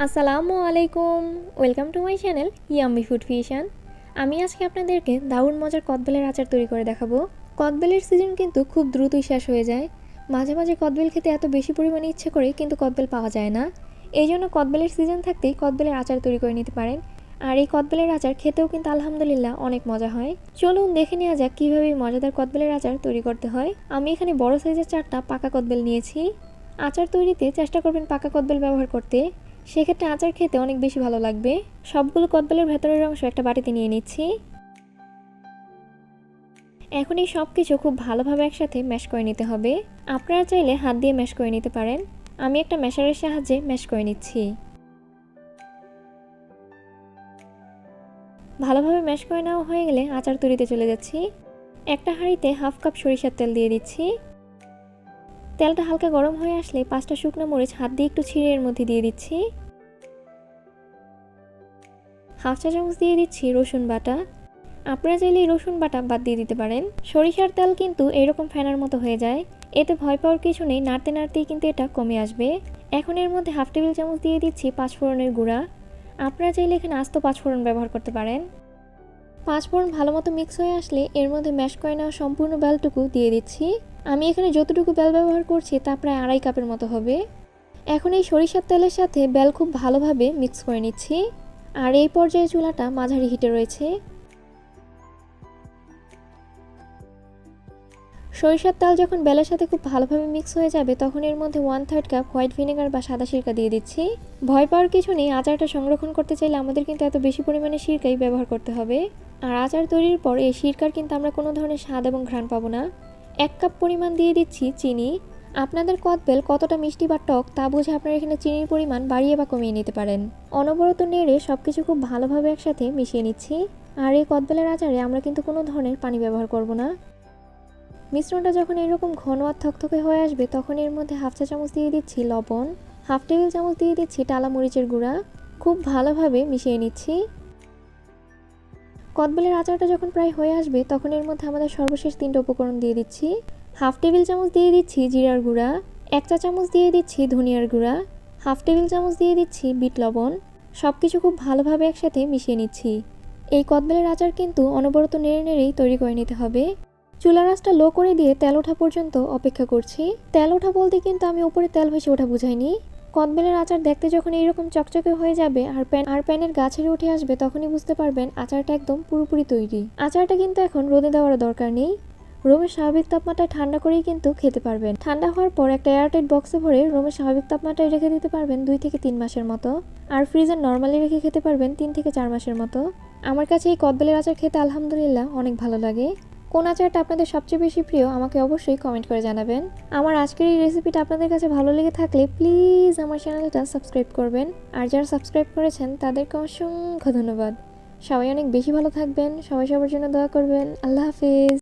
আসসালামু আলাইকুম, welcome to my channel yummy food fusion. আমি আজকে আপনাদেরকে দারুণ মজার কদবেলের আচার তৈরি করে দেখাবো। কদবেলের সিজন কিন্তু খুব দ্রুতই শেষ হয়ে যায়। মাঝে মাঝে কদবেল খেতে এত বেশি পরিমাণে ইচ্ছে করে কিন্তু কদবেল পাওয়া যায় না। এই জন্য কদবেলের সিজন থাকতেই কদবেলের আচার তৈরি করে নিতে পারেন। আর এই কদবেলের আচার খেতেও কিন্তু আলহামদুলিল্লাহ অনেক মজা হয়। চলুন দেখে নেওয়া যাক কীভাবে মজাদার কদবেলের আচার তৈরি করতে হয়। আমি এখানে বড় সাইজের 4টা পাকা কদবেল নিয়েছি। আচার তৈরিতে চেষ্টা করবেন পাকা কদবেল ব্যবহার করতে, সেক্ষেত্রে আচার খেতে অনেক বেশি ভালো লাগবে। সবগুলো কদবেলের ভেতরের অংশ একটা বাটিতে নিয়ে নিচ্ছি। এখন এই সব কিছু খুব ভালোভাবে একসাথে ম্যাশ করে নিতে হবে। আপনারা চাইলে হাত দিয়ে ম্যাশ করে নিতে পারেন। আমি একটা ম্যাশারের সাহায্যে ম্যাশ করে নিচ্ছি। ভালোভাবে ম্যাশ করে নেওয়া হয়ে গেলে আচার তৈরিতে চলে যাচ্ছি। একটা হাঁড়িতে হাফ কাপ সরিষার তেল দিয়ে দিচ্ছি। তেলটা হালকা গরম হয়ে আসলে 5টা শুকনো মরিচ হাত দিয়ে একটু ছিঁড়ে এর মধ্যে দিয়ে দিচ্ছি। হাফ চা চামচ দিয়ে দিচ্ছি রসুন বাটা। আপনারা চাইলে রসুন বাটা বাদ দিয়ে দিতে পারেন। সরিষার তেল কিন্তু এরকম ফেনার মতো হয়ে যায়, এতে ভয় পাওয়ার কিছু নেই, নাড়তে নাড়তেই কিন্তু এটা কমে আসবে। এখন এর মধ্যে হাফ টেবিল চামচ দিয়ে দিচ্ছি পাঁচফোড়নের গুঁড়া। আপনারা চাইলে এখানে আস্ত পাঁচফোড়ন ব্যবহার করতে পারেন। পাঁচফোড়ন ভালো মতো মিক্স হয়ে আসলে এর মধ্যে ম্যাশ করে নেওয়া সম্পূর্ণ বেলটুকু দিয়ে দিচ্ছি। আমি এখানে যতটুকু বেল ব্যবহার করছি তা প্রায় 2.5 কাপের মতো হবে। এখন এই সরিষার তেলের সাথে বেল খুব ভালোভাবে মিক্স করে নিচ্ছি। আর এই পর্যায়ে চুলাটা মাঝারি হিটে রয়েছে। সরিষার তেল যখন বেলের সাথে খুব ভালোভাবে মিক্স হয়ে যাবে তখন এর মধ্যে 1/3 কাপ হোয়াইট ভিনেগার বা সাদা সিরকা দিয়ে দিচ্ছি। ভয় পাওয়ার কিছু নেই, আচারটা সংরক্ষণ করতে চাইলে আমাদের কিন্তু এত বেশি পরিমাণে সিরকাই ব্যবহার করতে হবে। আর আচার তৈরির পর এই সিরকার কিন্তু আমরা কোনো ধরনের স্বাদ এবং ঘ্রাণ পাবো না। 1 কাপ পরিমাণ দিয়ে দিচ্ছি চিনি। আপনাদের কদবেল কতটা মিষ্টি বা টক তা বুঝে আপনারা এখানে চিনির পরিমাণ বাড়িয়ে বা কমিয়ে নিতে পারেন। অনবরত নেড়ে সবকিছু খুব ভালোভাবে একসাথে মিশিয়ে নিচ্ছি। আর এই কদবেলের আচারে আমরা কিন্তু কোনো ধরনের পানি ব্যবহার করব না। মিশ্রণটা যখন এরকম ঘন আর থকথকে হয়ে আসবে তখন এর মধ্যে হাফ চা চামচ দিয়ে দিচ্ছি লবণ, হাফ টেবিল চামচ দিয়ে দিচ্ছি টালা মরিচের গুঁড়া। খুব ভালোভাবে মিশিয়ে নিচ্ছি। কদবেলের আচারটা যখন প্রায় হয়ে আসবে তখন এর মধ্যে আমাদের সর্বশেষ 3টা উপকরণ দিয়ে দিচ্ছি। হাফ টেবিল চামচ দিয়ে দিচ্ছি জিরার গুঁড়া, 1 চা চামচ দিয়ে দিচ্ছি ধনিয়ার গুঁড়া, হাফ টেবিল চামচ দিয়ে দিচ্ছি বিট লবণ। সব কিছু খুব ভালোভাবে একসাথে মিশিয়ে নিচ্ছি। এই কদবেলের আচার কিন্তু অনবরত নেড়ে নেড়েই তৈরি করে নিতে হবে। চুলার আঁচটা লো করে দিয়ে তেল ওঠা পর্যন্ত অপেক্ষা করছি। তেল ওঠা বলতে কিন্তু আমি উপরে তেল ভেসে ওঠা বুঝাইনি। কদবেলের আচার দেখতে যখন এইরকম চকচকে হয়ে যাবে আর প্যানের গা ছেড়ে উঠে আসবে তখনই বুঝতে পারবেন আচারটা একদম পুরোপুরি তৈরি। আচারটা কিন্তু এখন রোদে দেওয়ার দরকার নেই, রুমের স্বাভাবিক তাপমাত্রায় ঠান্ডা করেই কিন্তু খেতে পারবেন। ঠান্ডা হওয়ার পর একটা এয়ারটাইট বক্সে ভরে রুমের স্বাভাবিক তাপমাত্রায় রেখে দিতে পারবেন 2 থেকে 3 মাসের মতো। আর ফ্রিজে নর্মালি রেখে খেতে পারবেন 3 থেকে 4 মাসের মতো। আমার কাছে এই কদবেলের আচার খেতে আলহামদুলিল্লাহ অনেক ভালো লাগে। কোন আচারটা আপনাদের সবচেয়ে বেশি প্রিয় আমাকে অবশ্যই কমেন্ট করে জানাবেন। আমার আজকের এই রেসিপিটা আপনাদের কাছে ভালো লেগে থাকলে প্লিজ আমার চ্যানেলটা সাবস্ক্রাইব করবেন। আর যারা সাবস্ক্রাইব করেছেন তাদেরকে অসংখ্য ধন্যবাদ। সবাই অনেক বেশি ভালো থাকবেন, সবাই সবার জন্য দোয়া করবেন। আল্লাহ হাফেজ।